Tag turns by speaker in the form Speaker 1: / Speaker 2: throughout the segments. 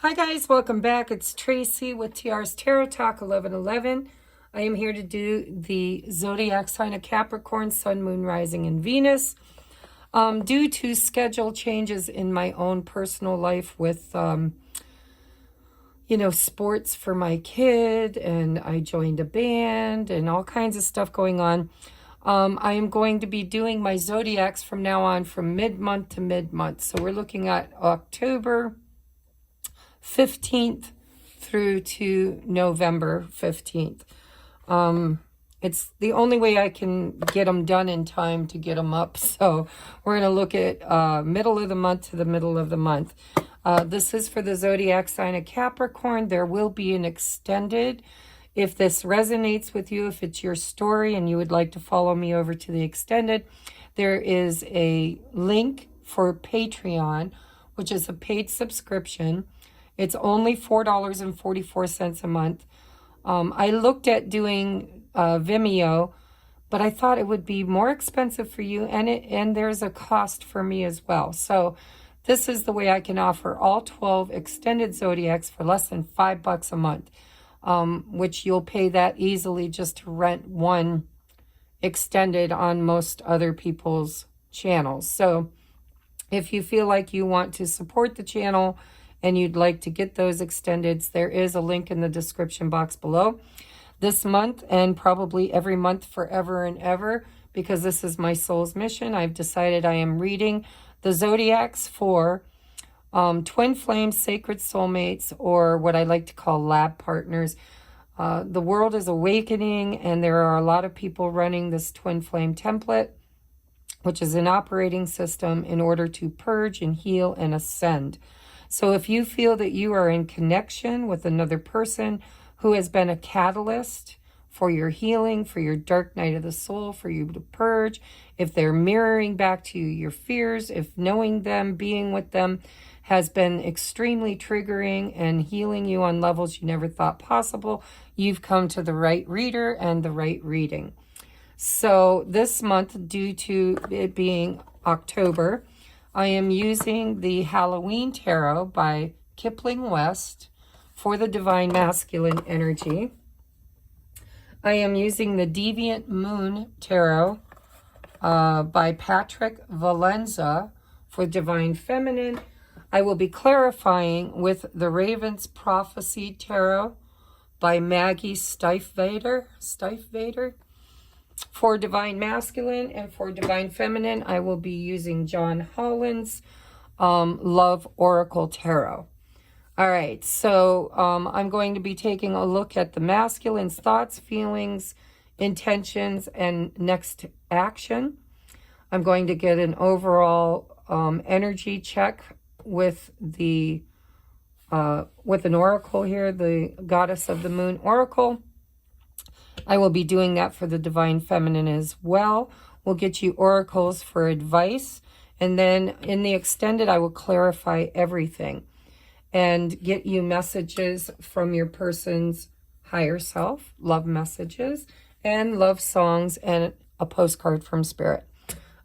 Speaker 1: Hi guys, welcome back. It's Tracy with TR's Tarot Talk 1111. I am here to do the zodiac sign of Capricorn, Sun, Moon, Rising, and Venus. Due to schedule changes in my own personal life with, sports for my kid, and I joined a band and all kinds of stuff going on. I am going to be doing my zodiacs from now on from mid-month to mid-month. So we're looking at October 15th through to November 15th. It's the only way I can get them done in time to get them up. So we're going to look at middle of the month to the middle of the month. This is for the zodiac sign of Capricorn. There will be an extended. If this resonates with you, if it's your story and you would like to follow me over to the extended, there is a link for Patreon, which is a paid subscription. It's only $4.44 a month. I looked at doing Vimeo, but I thought it would be more expensive for you, and there's a cost for me as well. So this is the way I can offer all 12 extended zodiacs for less than $5 a month, which you'll pay that easily just to rent one extended on most other people's channels. So if you feel like you want to support the channel and you'd like to get those extendeds, there is a link in the description box below. This month, and probably every month forever and ever, because this is my soul's mission, I've decided I am reading the zodiacs for twin flames, sacred soulmates, or what I like to call lab partners. The world is awakening, and there are a lot of people running this twin flame template, which is an operating system in order to purge and heal and ascend. So if you feel that you are in connection with another person who has been a catalyst for your healing, for your dark night of the soul, for you to purge, if they're mirroring back to you your fears, if knowing them, being with them has been extremely triggering and healing you on levels you never thought possible, you've come to the right reader and the right reading. So this month, due to it being October, I am using the Halloween Tarot by Kipling West for the Divine Masculine energy. I am using the Deviant Moon Tarot by Patrick Valenza for Divine Feminine. I will be clarifying with the Raven's Prophecy Tarot by Maggie Stiefvater. For Divine Masculine, and for Divine Feminine, I will be using John Holland's Love Oracle Tarot. All right, so I'm going to be taking a look at the masculine's thoughts, feelings, intentions, and next action. I'm going to get an overall energy check with an oracle here, the Goddess of the Moon Oracle. I will be doing that for the Divine Feminine as well. We'll get you oracles for advice. And then in the extended, I will clarify everything and get you messages from your person's higher self, love messages, and love songs, and a postcard from Spirit.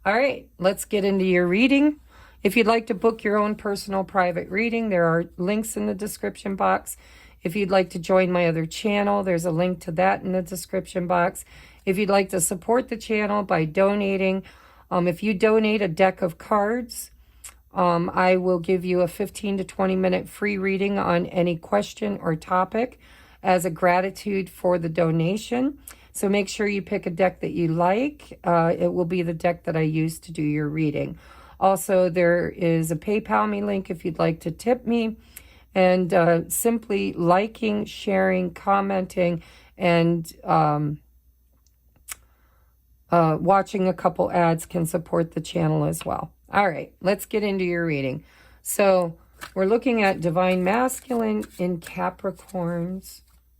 Speaker 1: All right, let's get into your reading. If you'd like to book your own personal private reading, there are links in the description box. If you'd like to join my other channel, there's a link to that in the description box. If you'd like to support the channel by donating, if you donate a deck of cards, I will give you a 15 to 20 minute free reading on any question or topic as a gratitude for the donation. So make sure you pick a deck that you like. It will be the deck that I use to do your reading. Also, there is a PayPal me link if you'd like to tip me. And simply liking, sharing, commenting, and watching a couple ads can support the channel as well. All right, let's get into your reading. So we're looking at Divine Masculine in Capricorn,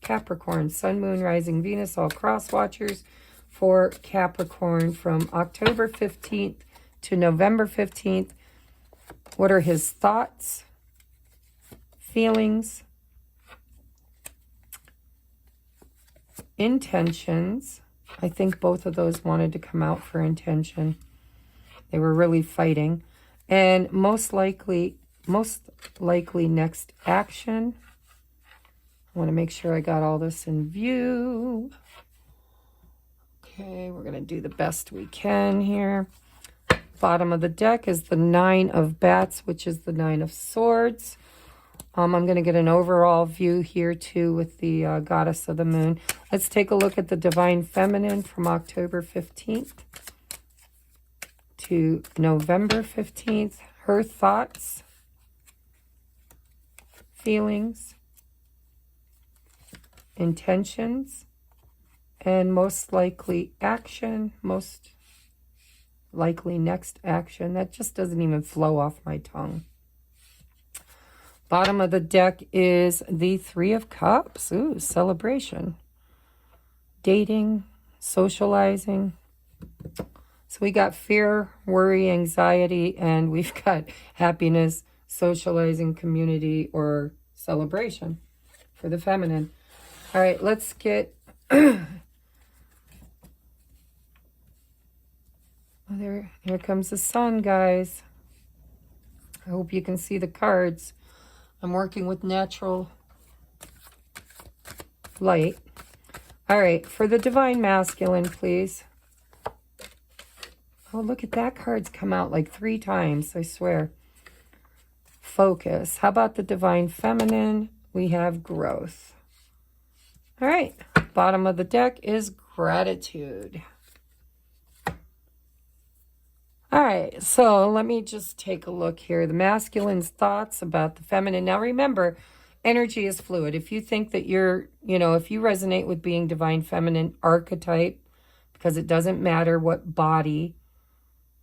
Speaker 1: Sun, Moon, Rising, Venus, all cross watchers for Capricorn from October 15th to November 15th. What are his thoughts? Feelings, intentions. I think both of those wanted to come out for intention. They were really fighting. And most likely most likely next action. I want to make sure I got all this in view. Okay, we're going to do the best we can here. Bottom of the deck is the Nine of Bats, which is the Nine of Swords. I'm going to get an overall view here too with the Goddess of the Moon. Let's take a look at the Divine Feminine from October 15th to November 15th. Her thoughts, feelings, intentions, and most likely action, most likely next action. That just doesn't even flow off my tongue. Bottom of the deck is the Three of Cups. Ooh, celebration. Dating, socializing. So we got fear, worry, anxiety, and we've got happiness, socializing, community, or celebration for the feminine. All right, let's get... Here comes the sun, guys. I hope you can see the cards. I'm working with natural light. All right, for the Divine Masculine, please. Oh, look at that card's come out like 3 times, I swear. Focus. How about the Divine Feminine? We have growth. All right, bottom of the deck is gratitude. All right, so let me just take a look here. The masculine's thoughts about the feminine. Now remember, energy is fluid. If you think that you're, if you resonate with being divine feminine archetype, because it doesn't matter what body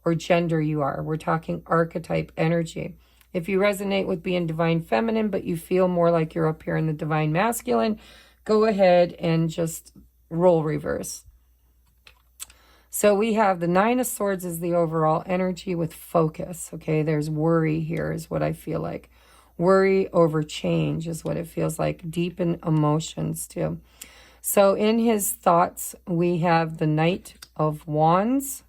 Speaker 1: or gender you are. We're talking archetype energy. If you resonate with being divine feminine, but you feel more like you're up here in the divine masculine, go ahead and just role reverse. So we have the Nine of Swords as the overall energy with focus. Okay, there's worry here is what I feel like. Worry over change is what it feels like. Deepen emotions too. So in his thoughts, we have the Knight of Wands.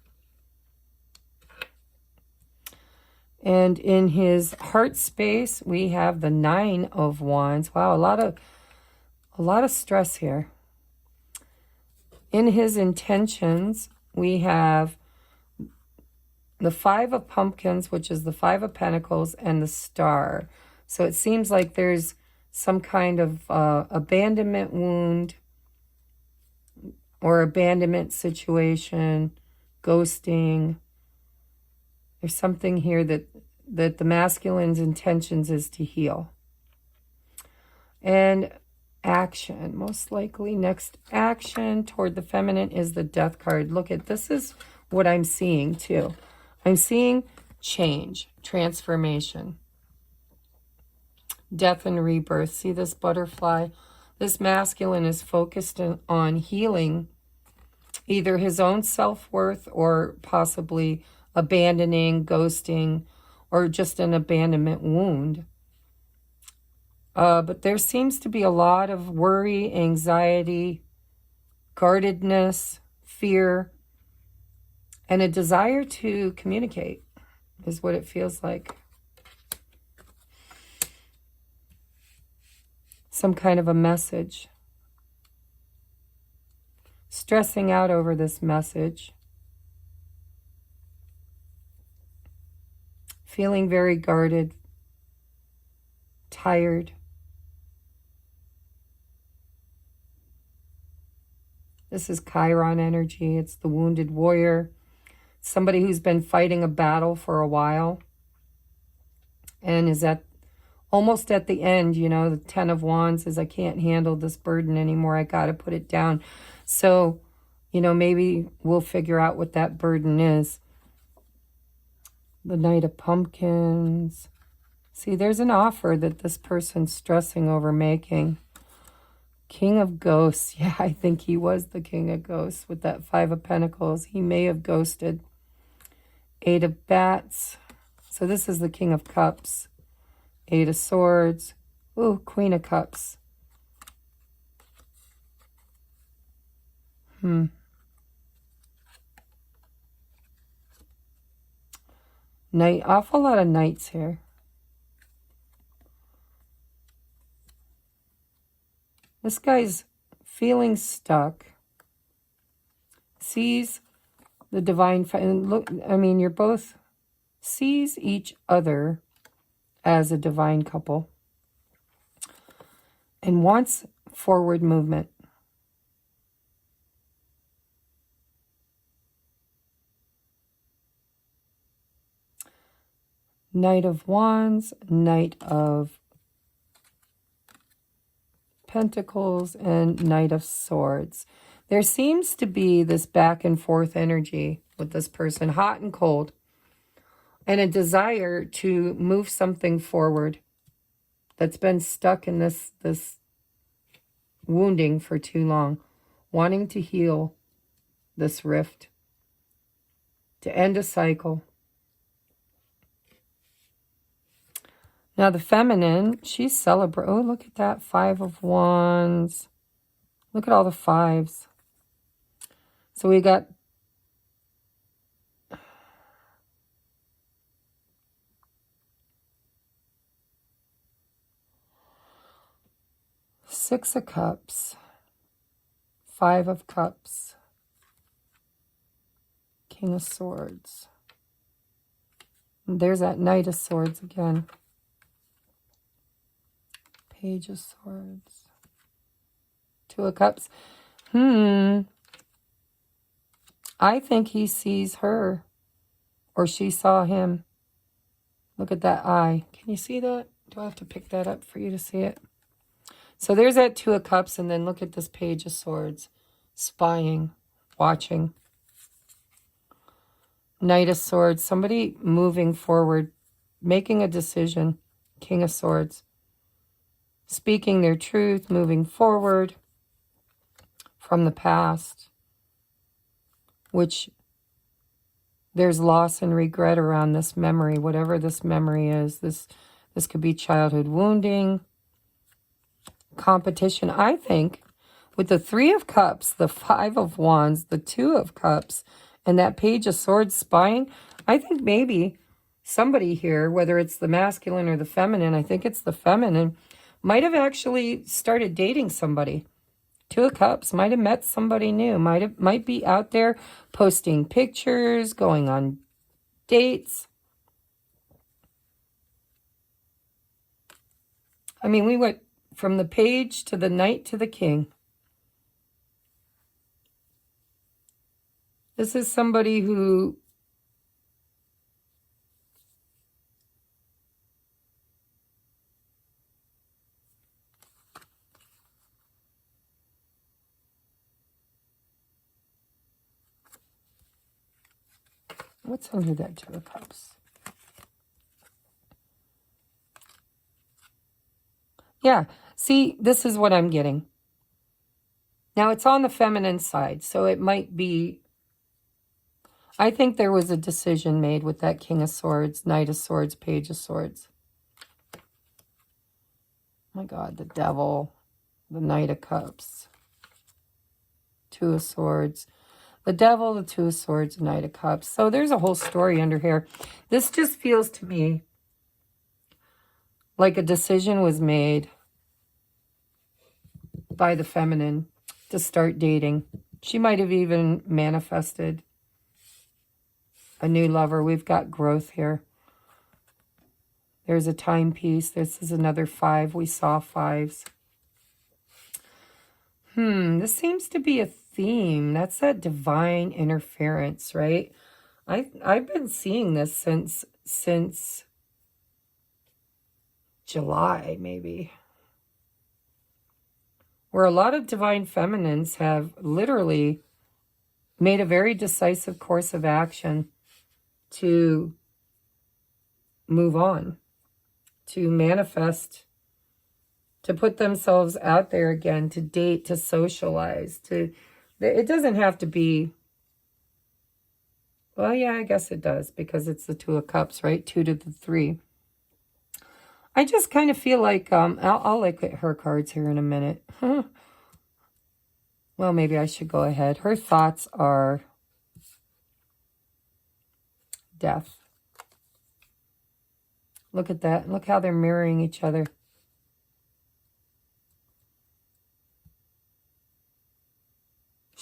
Speaker 1: And in his heart space, we have the Nine of Wands. Wow, a lot of stress here. In his intentions, we have the Five of Pumpkins, which is the Five of Pentacles, and the Star. So it seems like there's some kind of abandonment wound or abandonment situation, ghosting. There's something here that the masculine's intentions is to heal. And action, most likely next action toward the feminine is the Death card. Look at this is what I'm seeing too. I'm seeing change, transformation, death and rebirth. See this butterfly? This masculine is focused on healing either his own self-worth or possibly abandoning, ghosting, or just an abandonment wound. But there seems to be a lot of worry, anxiety, guardedness, fear, and a desire to communicate is what it feels like. Some kind of a message. Stressing out over this message. Feeling very guarded, tired. This is Chiron energy. It's the wounded warrior. Somebody who's been fighting a battle for a while and is almost at the end. The Ten of Wands is, I can't handle this burden anymore. I got to put it down. So, maybe we'll figure out what that burden is. The Knight of Pumpkins. See, there's an offer that this person's stressing over making. King of Ghosts. Yeah, I think he was the King of Ghosts with that Five of Pentacles. He may have ghosted. Eight of Bats. So this is the King of Cups. Eight of Swords. Ooh, Queen of Cups. Awful lot of knights here. This guy's feeling stuck. Sees the divine, and look, I mean, you're both, sees each other as a divine couple and wants forward movement. Knight of Wands, Knight of Pentacles, and Knight of Swords. There seems to be this back and forth energy with this person, hot and cold, and a desire to move something forward that's been stuck in this wounding for too long, wanting to heal this rift, to end a cycle. Now the feminine, she's celebrating. Oh, look at that, 5 of Wands. Look at all the 5s. So we got Six of Cups, 5 of Cups, King of Swords. And there's that Knight of Swords again. Page of Swords. 2 of Cups. I think he sees her, or she saw him. Look at that eye. Can you see that? Do I have to pick that up for you to see it? So there's that 2 of Cups, and then look at this Page of Swords. Spying, watching. Knight of Swords. Somebody moving forward, making a decision. King of Swords. Speaking their truth, moving forward from the past, which there's loss and regret around this memory, whatever this memory is. This could be childhood wounding, competition. I think with the 3 of Cups, the 5 of Wands, the 2 of Cups, and that Page of Swords spying, I think maybe somebody here, whether it's the masculine or the feminine, I think it's the feminine, might have actually started dating somebody. 2 of Cups, might have met somebody new, might be out there posting pictures, going on dates. I mean, we went from the Page to the Knight to the King. This is somebody who what's under that 2 of Cups? Yeah, see, this is what I'm getting. Now, it's on the feminine side, so it might be, I think there was a decision made with that King of Swords, Knight of Swords, Page of Swords. Oh my God, the Devil, the Knight of Cups, 2 of Swords, the Devil, the 2 of Swords, Knight of Cups. So there's a whole story under here. This just feels to me like a decision was made by the feminine to start dating. She might have even manifested a new lover. We've got growth here. There's a timepiece. This is another 5. We saw 5s. This seems to be a theme. That's that divine interference, right? I've been seeing this since July, maybe, where a lot of divine feminines have literally made a very decisive course of action to move on, to manifest, to put themselves out there again, to date, to socialize, it doesn't have to be, well, yeah, I guess it does, because it's the 2 of Cups, right? 2 to the 3. I just kind of feel like, I'll look at her cards here in a minute. Well, maybe I should go ahead. Her thoughts are death. Look at that. Look how they're mirroring each other.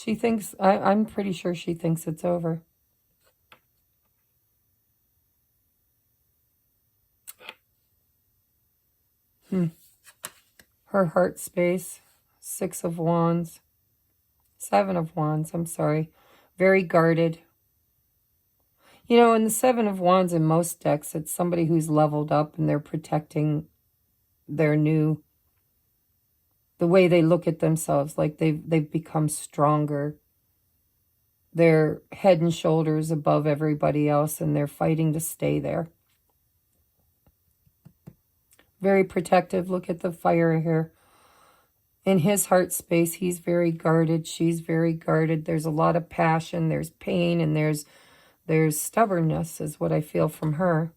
Speaker 1: She thinks, I'm pretty sure she thinks it's over. Her heart space, 6 of Wands, 7 of Wands, I'm sorry. Very guarded. You know, in the 7 of Wands in most decks, it's somebody who's leveled up and they're protecting their new, the way they look at themselves, like they've become stronger. They're head and shoulders above everybody else, and they're fighting to stay there. Very protective. Look at the fire here. In his heart space, he's very guarded. She's very guarded. There's a lot of passion. There's pain, and there's stubbornness is what I feel from her.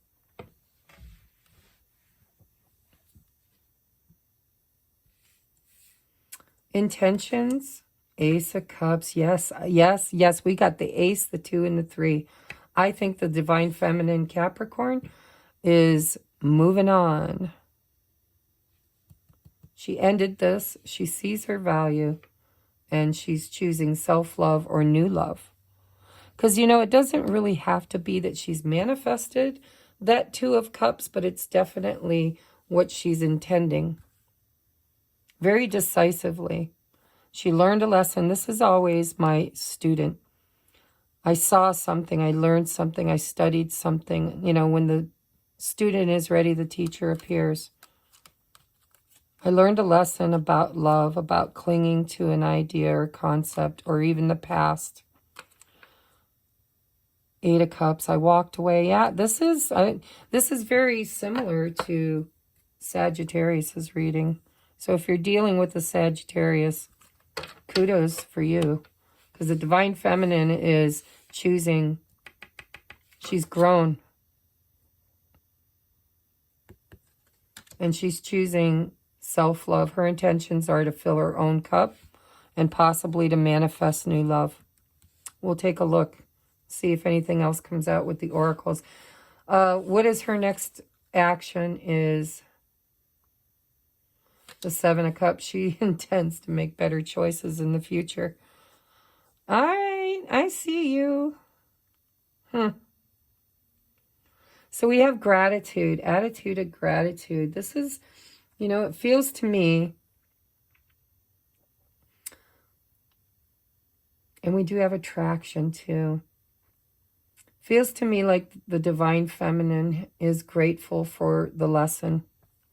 Speaker 1: Intentions, Ace of Cups. Yes, yes, yes. We got the Ace, the 2, and the 3. I think the Divine Feminine Capricorn is moving on. She ended this. She sees her value, and she's choosing self-love or new love. Because, you know, it doesn't really have to be that she's manifested that 2 of Cups, but it's definitely what she's intending. Very decisively. She learned a lesson. This is always my student. I saw something. I learned something. I studied something. You know, when the student is ready, the teacher appears. I learned a lesson about love, about clinging to an idea or concept or even the past. 8 of Cups. I walked away. Yeah, this is very similar to Sagittarius's reading. So if you're dealing with a Sagittarius, kudos for you. Because the Divine Feminine is choosing. She's grown. And she's choosing self-love. Her intentions are to fill her own cup and possibly to manifest new love. We'll take a look. See if anything else comes out with the oracles. What is her next action is the 7 of Cups. She intends to make better choices in the future. All right, I see you. So we have gratitude, attitude of gratitude. This is, you know, it feels to me, and we do have attraction too. Feels to me like the Divine Feminine is grateful for the lesson,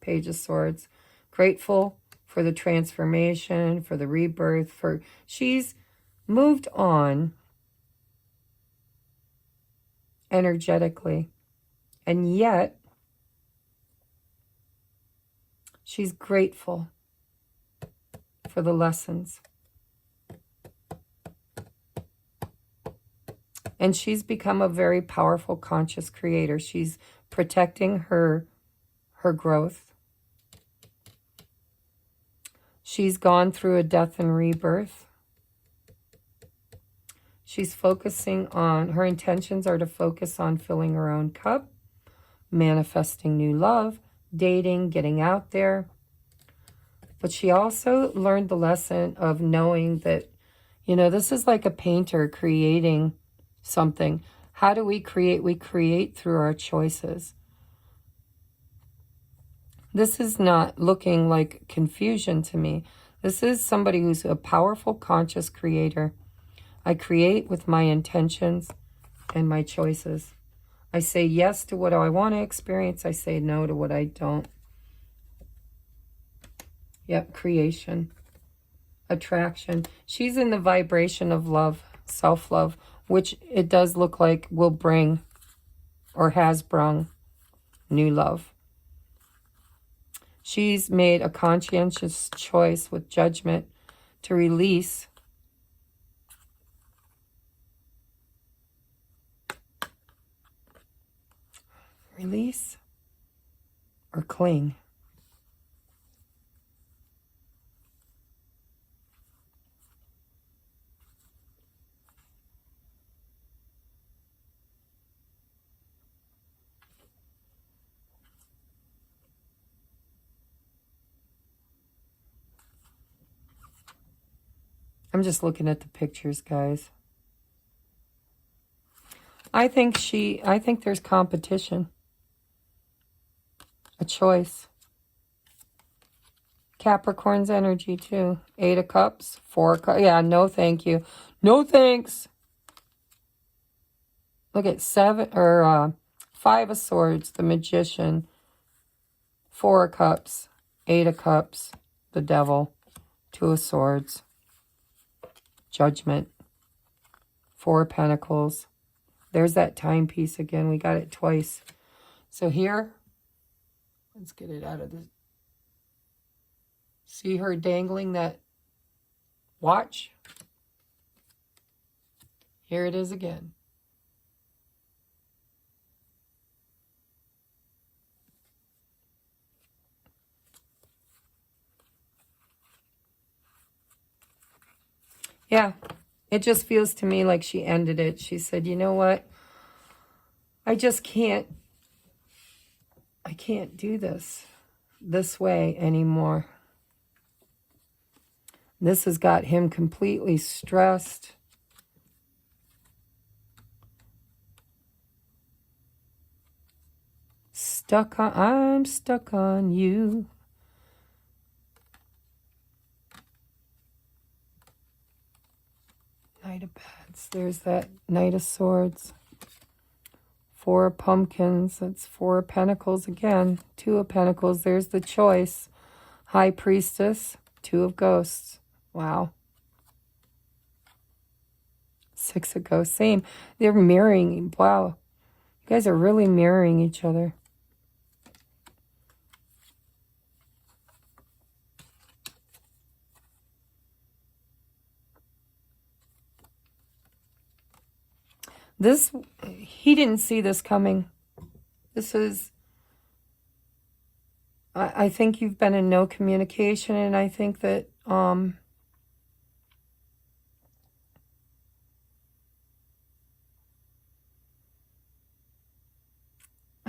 Speaker 1: Page of Swords. Grateful for the transformation, for the rebirth, for she's moved on energetically. And yet, she's grateful for the lessons. And she's become a very powerful, conscious creator. She's protecting her growth. She's gone through a death and rebirth. She's focusing on, her intentions are to focus on filling her own cup, manifesting new love, dating, getting out there. But she also learned the lesson of knowing that, you know, this is like a painter creating something. How do we create? We create through our choices. This is not looking like confusion to me. This is somebody who's a powerful, conscious creator. I create with my intentions and my choices. I say yes to what I want to experience. I say no to what I don't. Yep, creation. Attraction. She's in the vibration of love, self-love, which it does look like will bring or has brought new love. She's made a conscientious choice with judgment to release or cling. I'm just looking at the pictures, guys. I think there's competition. A choice. Capricorn's energy, too. 8 of Cups, 4 of Cups. Yeah, no thank you. No thanks. Look at 5 of Swords, the Magician. 4 of Cups, 8 of Cups, the Devil. 2 of Swords. Judgment. 4 of Pentacles. There's that timepiece again. We got it twice. So here, let's get it out of the... See her dangling that watch? Here it is again. Yeah, it just feels to me like she ended it. She said, you know what? I just can't do this way anymore. This has got him completely stressed. I'm stuck on you. Knight of Bats. There's that Knight of Swords. 4 of Pumpkins. That's 4 of Pentacles again. 2 of Pentacles. There's the choice. High Priestess. 2 of Ghosts. Wow. 6 of Ghosts. Same. They're mirroring. Wow. You guys are really mirroring each other. He didn't see this coming. This is, I think you've been in no communication, and I think that, I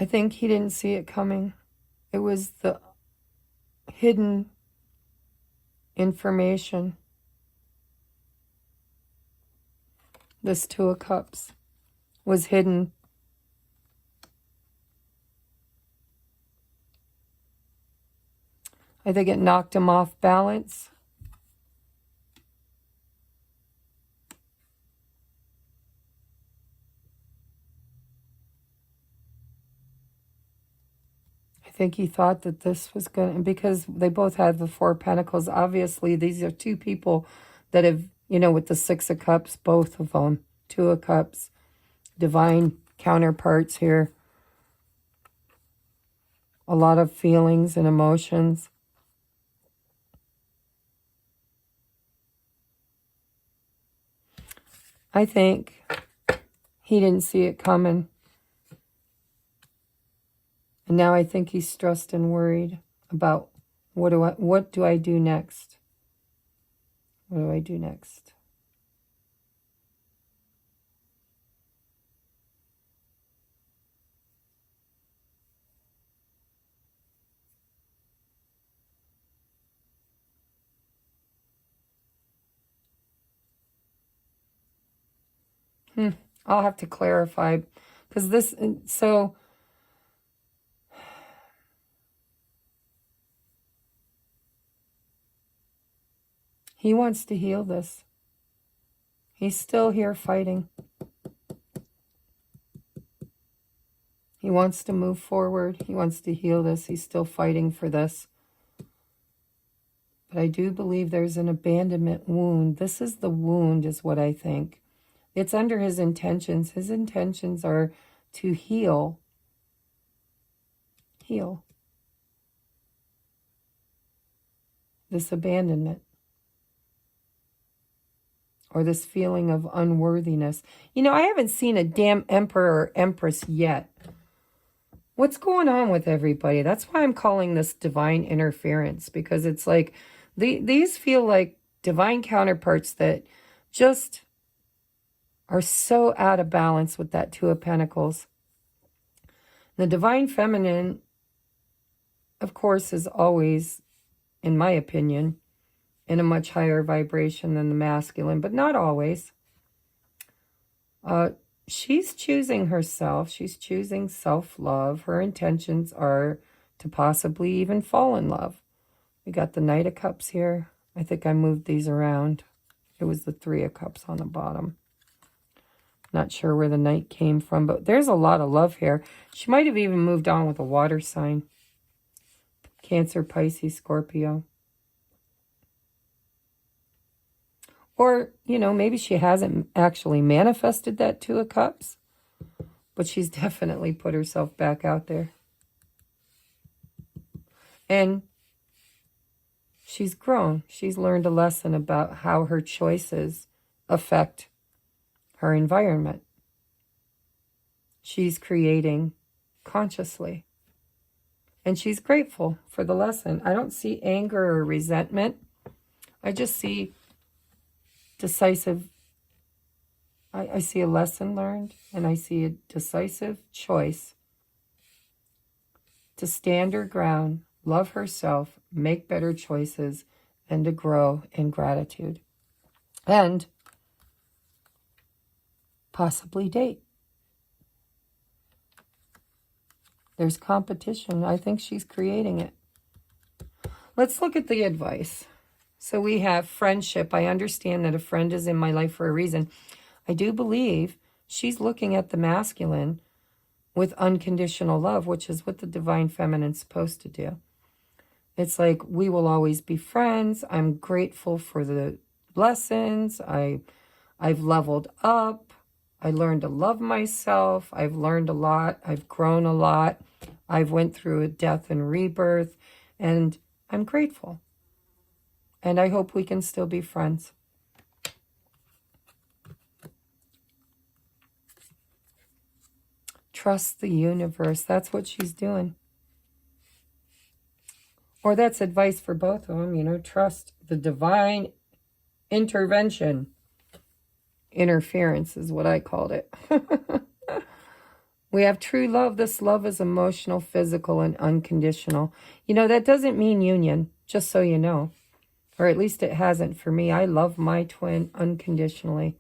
Speaker 1: think he didn't see it coming. It was the hidden information. This 2 of Cups was hidden. I think it knocked him off balance. I think he thought that this was going to, because they both had the 4 of Pentacles. Obviously, these are 2 people that have, you know, with the 6 of Cups, both of them. 2 of Cups, divine counterparts here. A lot of feelings and emotions. I think he didn't see it coming. And now I think he's stressed and worried about what do I do next? What do I do next? I'll have to clarify, because this, so he wants to heal this. He's still here fighting. He wants to move forward. He wants to heal this. He's still fighting for this. But I do believe there's an abandonment wound. This is the wound, is what I think. It's under his intentions. His intentions are to heal. Heal this abandonment. Or this feeling of unworthiness. You know, I haven't seen a damn emperor or empress yet. What's going on with everybody? That's why I'm calling this divine interference. Because it's like, these feel like divine counterparts that just are so out of balance with that 2 of Pentacles. The divine feminine, of course, is always, in my opinion, in a much higher vibration than the masculine, but not always. She's choosing herself. She's choosing self-love. Her intentions are to possibly even fall in love. We got the Knight of Cups here. I think I moved these around. It was the Three of Cups on the bottom. Not sure where the Knight came from, but there's a lot of love here. She might have even moved on with a water sign. Cancer, Pisces, Scorpio. Or, you know, maybe she hasn't actually manifested that Two of Cups, but she's definitely put herself back out there. And she's grown. She's learned a lesson about how her choices affect her environment. She's creating consciously. And she's grateful for the lesson. I don't see anger or resentment. I just see decisive. I see a lesson learned, and I see a decisive choice to stand her ground, love herself, make better choices, and to grow in gratitude. And possibly date. There's competition. I think she's creating it. Let's look at the advice. So we have friendship. I understand that a friend is in my life for a reason. I do believe she's looking at the masculine with unconditional love, which is what the divine feminine's supposed to do. It's like, we will always be friends. I'm grateful for the lessons. I've leveled up. I learned to love myself. I've learned a lot. I've grown a lot. I've went through a death and rebirth, and I'm grateful. And I hope we can still be friends. Trust the universe. That's what she's doing. Or that's advice for both of them, you know, trust the divine intervention. Interference is what I called it. We have true love. This love is emotional, physical, and unconditional. You know, that doesn't mean union, just so you know. Or at least it hasn't for me. I love my twin unconditionally.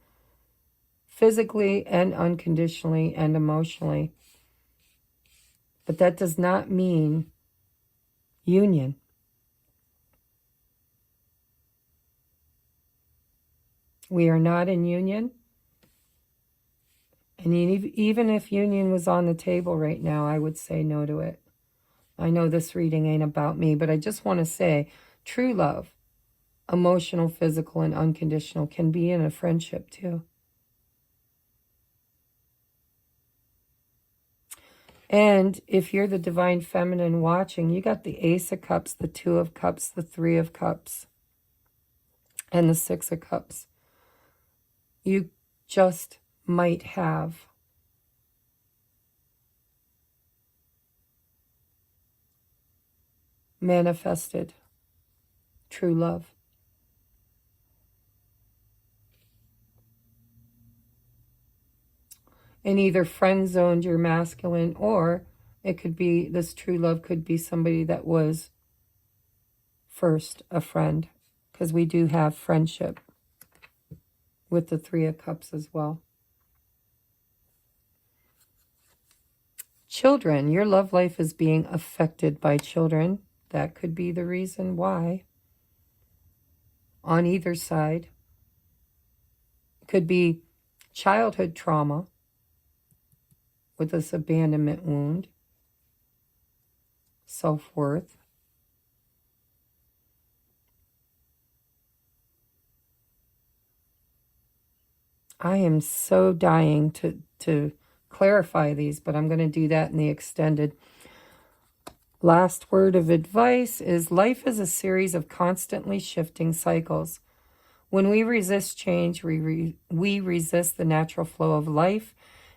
Speaker 1: Physically and unconditionally and emotionally. But that does not mean union. We are not in union. And even if union was on the table right now, I would say no to it. I know this reading ain't about me, but I just want to say true love, emotional, physical, and unconditional, can be in a friendship too. And if you're the divine feminine watching, you got the Ace of Cups, the Two of Cups, the Three of Cups, and the Six of Cups. You just might have manifested true love. And either friend zoned your masculine, or it could be, this true love could be somebody that was first a friend, because we do have friendship with the Three of Cups as well. Children, your love life is being affected by children. That could be the reason why. On either side. Could be childhood trauma with this abandonment wound. Self-worth. I am so dying to clarify these, but I'm going to do that in the extended. Last word of advice is, life is a series of constantly shifting cycles. When we resist change, we resist the natural flow of life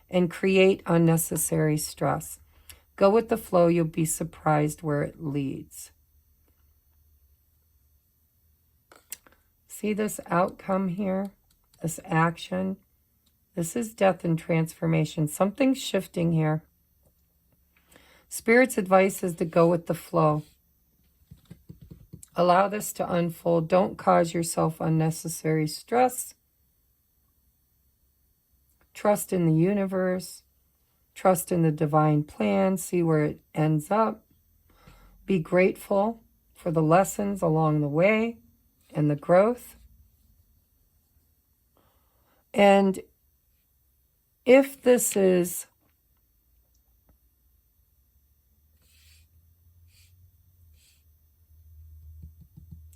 Speaker 1: and create unnecessary stress. Go with the flow. You'll be surprised where it leads. See this outcome here? This action? This is death and transformation. Something's shifting here. Spirit's advice is to go with the flow Allow this to unfold. Don't cause yourself unnecessary stress. Trust in the universe. Trust in the divine plan. See where it ends up. Be grateful for the lessons along the way and the growth. And if this is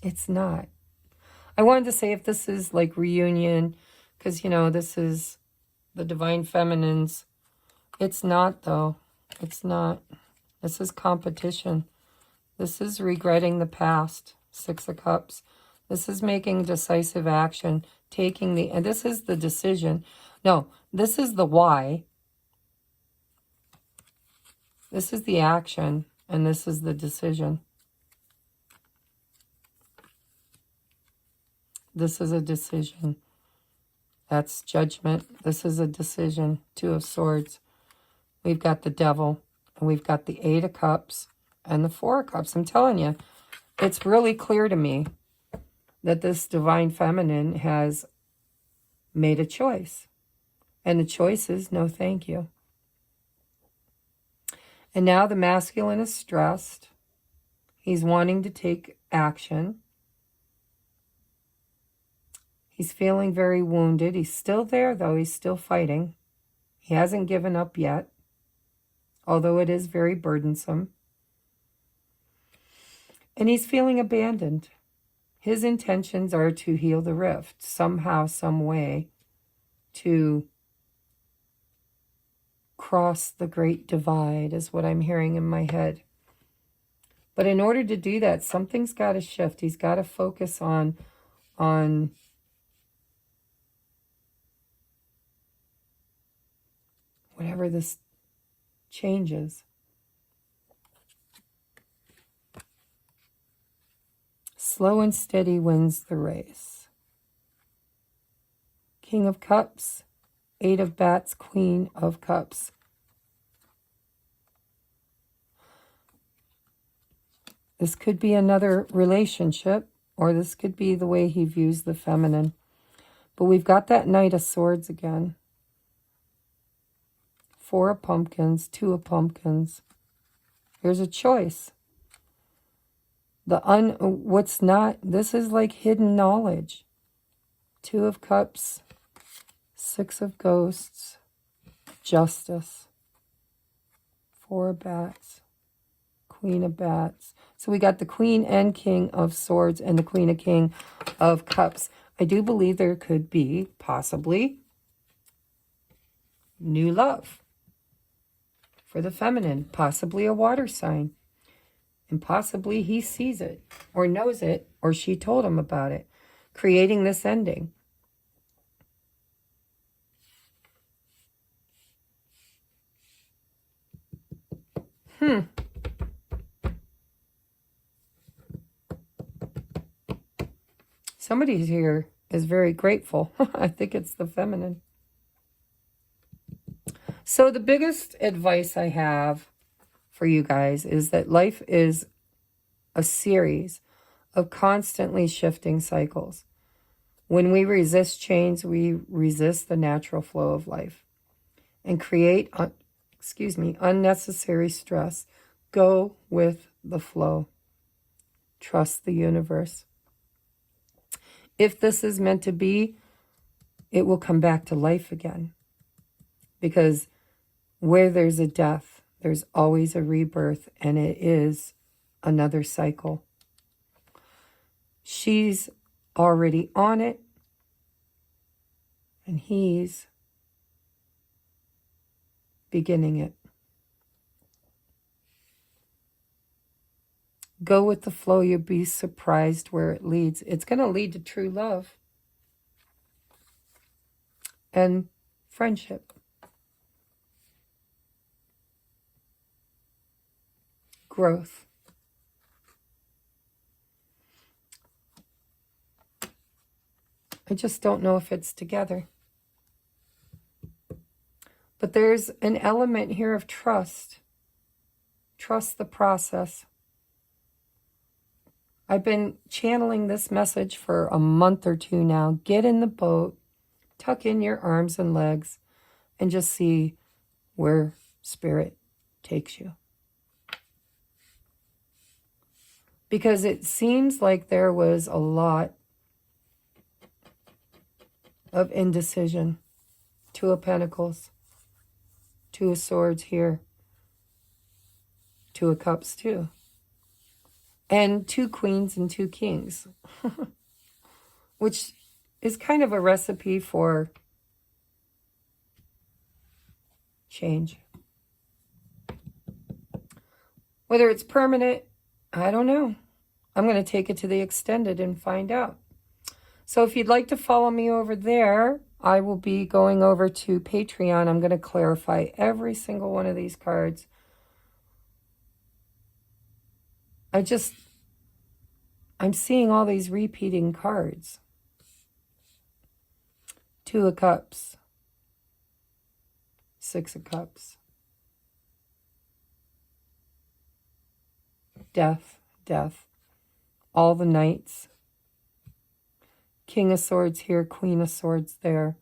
Speaker 1: it's not. I wanted to say if this is like reunion, because, you know, this is the divine feminines. It's not, though. It's not. This is competition. This is regretting the past. 6 of Cups. This is making decisive action. Taking the, and this is the decision. No, this is the why. This is the action, and this is the decision. This is a decision. That's judgment. This is a decision. 2 of Swords. We've got the Devil. And we've got the 8 of Cups and the 4 of Cups. I'm telling you, it's really clear to me that this divine feminine has made a choice. And the choice is no thank you. And now the masculine is stressed. He's wanting to take action. He's feeling very wounded. He's still there, though. He's still fighting. He hasn't given up yet, although it is very burdensome. And he's feeling abandoned. His intentions are to heal the rift somehow, some way, to cross the great divide is what I'm hearing in my head. But in order to do that, something's got to shift. He's got to focus on whatever this changes. Slow and steady wins the race. King of Cups, 8 of Bats, Queen of Cups. This could be another relationship, or this could be the way he views the feminine. But we've got that Knight of Swords again. 4 of Pumpkins, 2 of Pumpkins. Here's a choice. What's not, this is like hidden knowledge. 2 of Cups, 6 of Ghosts, Justice, 4 of Bats, Queen of Bats. So we got the Queen and King of Swords and the Queen and King of Cups. I do believe there could be, possibly, new love for the feminine, possibly a water sign. And possibly he sees it or knows it or she told him about it, creating this ending. Somebody here is very grateful. I think it's the feminine. So the biggest advice I have for you guys is that life is a series of constantly shifting cycles. When we resist change, we resist the natural flow of life and create, unnecessary stress. Go with the flow. Trust the universe. If this is meant to be, it will come back to life again. Because where there's a death, there's always a rebirth, and it is another cycle. She's already on it, and he's beginning it. Go with the flow. You'll be surprised where it leads. It's going to lead to true love and friendship. Growth. I just don't know if it's together. But there's an element here of trust. Trust the process. I've been channeling this message for a month or two now. Get in the boat, tuck in your arms and legs, and just see where Spirit takes you. Because it seems like there was a lot of indecision. Two of Pentacles, Two of Swords here, Two of Cups too. And 2 Queens and 2 Kings, which is kind of a recipe for change. Whether it's permanent, I don't know. I'm going to take it to the extended and find out. So if you'd like to follow me over there, I will be going over to Patreon. I'm going to clarify every single one of these cards. I'm seeing all these repeating cards. 2 of Cups, 6 of Cups. Death, death. All the Knights. King of Swords here, Queen of Swords there.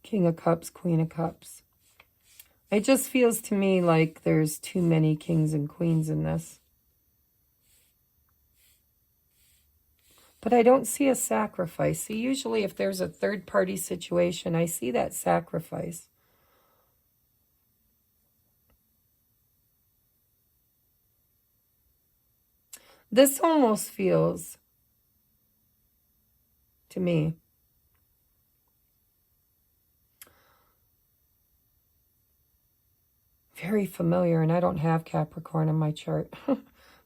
Speaker 1: King of Cups, Queen of Cups. It just feels to me like there's too many kings and queens in this. But I don't see a sacrifice. See, usually if there's a third-party situation, I see that sacrifice. This almost feels, to me, very familiar, and I don't have Capricorn in my chart,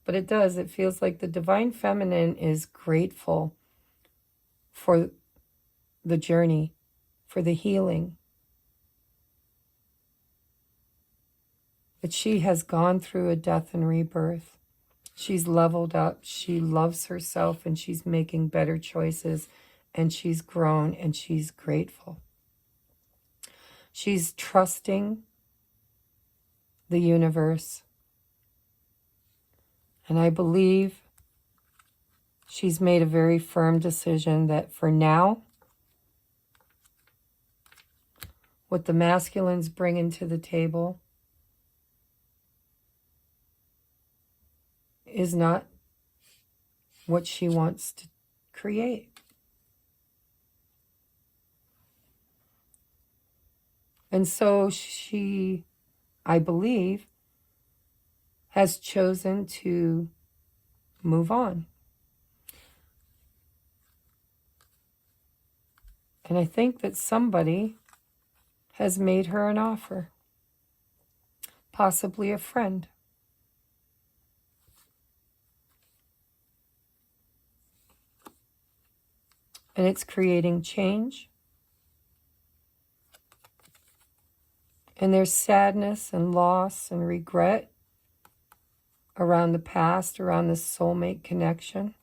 Speaker 1: but it does. It feels like the Divine Feminine is grateful for the journey, for the healing that she has gone through, a death and rebirth. She's leveled up, she loves herself, and she's making better choices, and she's grown, and she's grateful. She's trusting the universe, and I believe she's made a very firm decision that for now, what the masculines bring to the table is not what she wants to create. And so she, I believe, has chosen to move on. And I think that somebody has made her an offer, possibly a friend. And it's creating change. And there's sadness and loss and regret around the past, around this soulmate connection.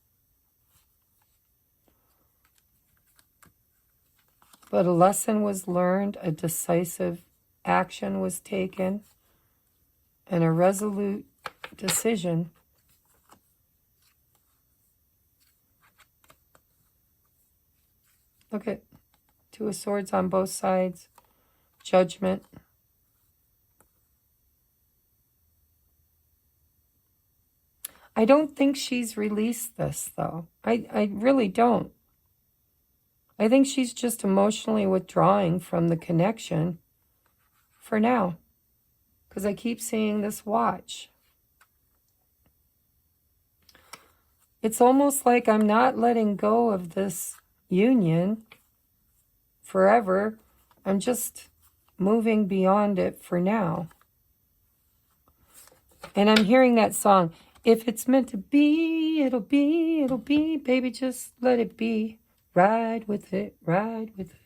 Speaker 1: But a lesson was learned, a decisive action was taken, and a resolute decision look at 2 of Swords on both sides, Judgment. I don't think she's released this, though. I really don't. I think she's just emotionally withdrawing from the connection for now, because I keep seeing this watch. It's almost like I'm not letting go of this union forever. I'm just moving beyond it for now. And I'm hearing that song, if it's meant to be, it'll be, it'll be. Baby, just let it be. Ride with it, ride with it.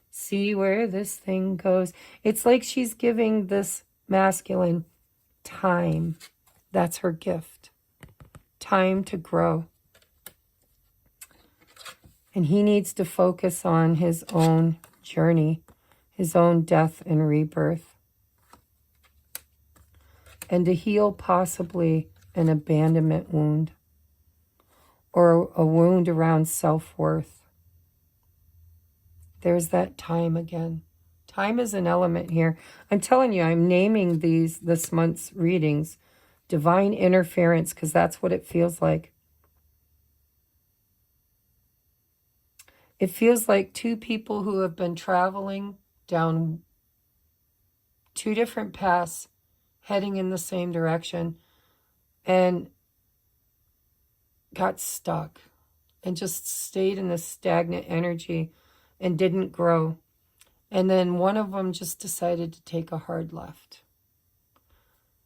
Speaker 1: See where this thing goes. It's like she's giving this masculine time. That's her gift. Time to grow. And he needs to focus on his own journey, his own death and rebirth. and to heal possibly an abandonment wound or a wound around self-worth. There's that time again. Time is an element here. I'm telling you, I'm naming this month's readings divine interference, because that's what it feels like. It feels like two people who have been traveling down two different paths, heading in the same direction, and got stuck and just stayed in this stagnant energy and didn't grow. And then one of them just decided to take a hard left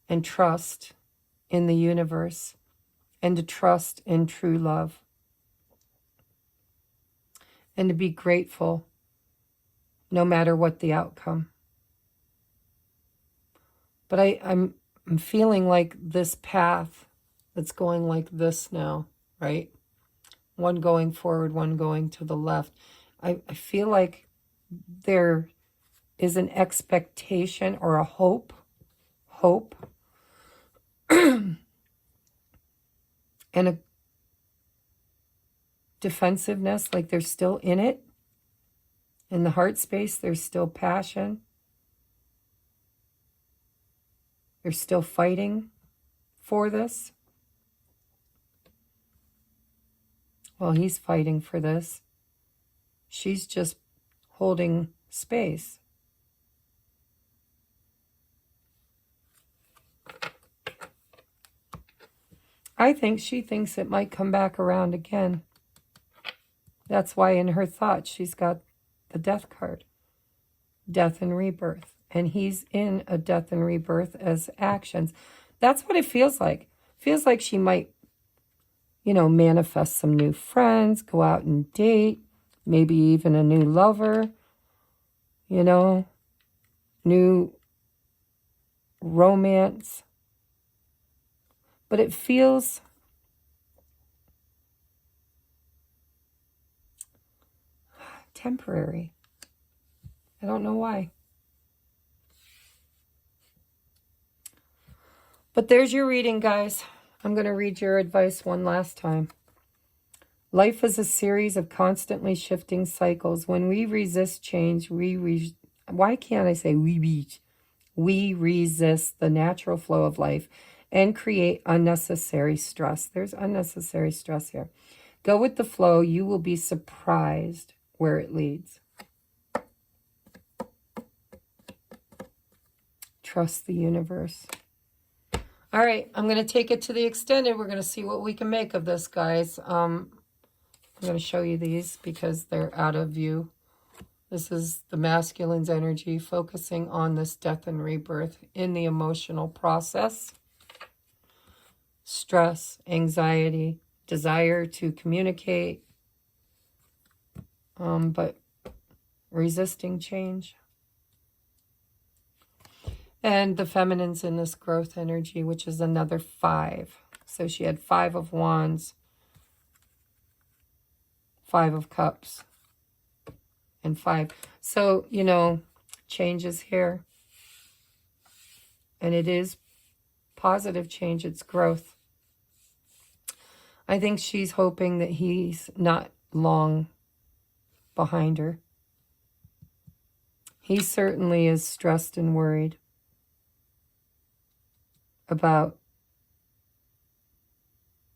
Speaker 1: and trust in the universe and to trust in true love and to be grateful no matter what the outcome. But I'm feeling like this path that's going like this now, right? One going forward, one going to the left. I feel like there is an expectation or a hope, and a defensiveness, like they're still in it. In the heart space, there's still passion. They're still fighting for this. Well, he's fighting for this. She's just holding space. I think she thinks it might come back around again. That's why in her thoughts she's got the death card. Death and rebirth. And he's in a death and rebirth as actions. That's what it feels like. Feels like she might, manifest some new friends, go out and date, maybe even a new lover, new romance. But it feels temporary. I don't know why. But there's your reading, guys. I'm going to read your advice one last time. Life is a series of constantly shifting cycles. When we resist change, why can't I say we resist the natural flow of life and create unnecessary stress. There's unnecessary stress here. Go with the flow. You will be surprised where it leads. Trust the universe. All right, I'm going to take it to the extended. We're going to see what we can make of this, guys. I'm going to show you these because they're out of view. This is the masculine's energy, focusing on this death and rebirth in the emotional process. Stress, anxiety, desire to communicate, but resisting change. And the feminine's in this growth energy, which is another 5. So she had 5 of Wands, 5 of Cups, and 5. So, change is here. And it is positive change. It's growth. I think she's hoping that he's not long behind her. He certainly is stressed and worried about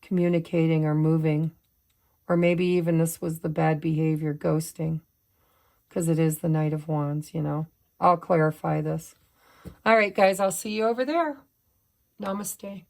Speaker 1: communicating or moving. Or maybe even this was the bad behavior, ghosting. Because it is the Knight of Wands, I'll clarify this. All right, guys, I'll see you over there. Namaste.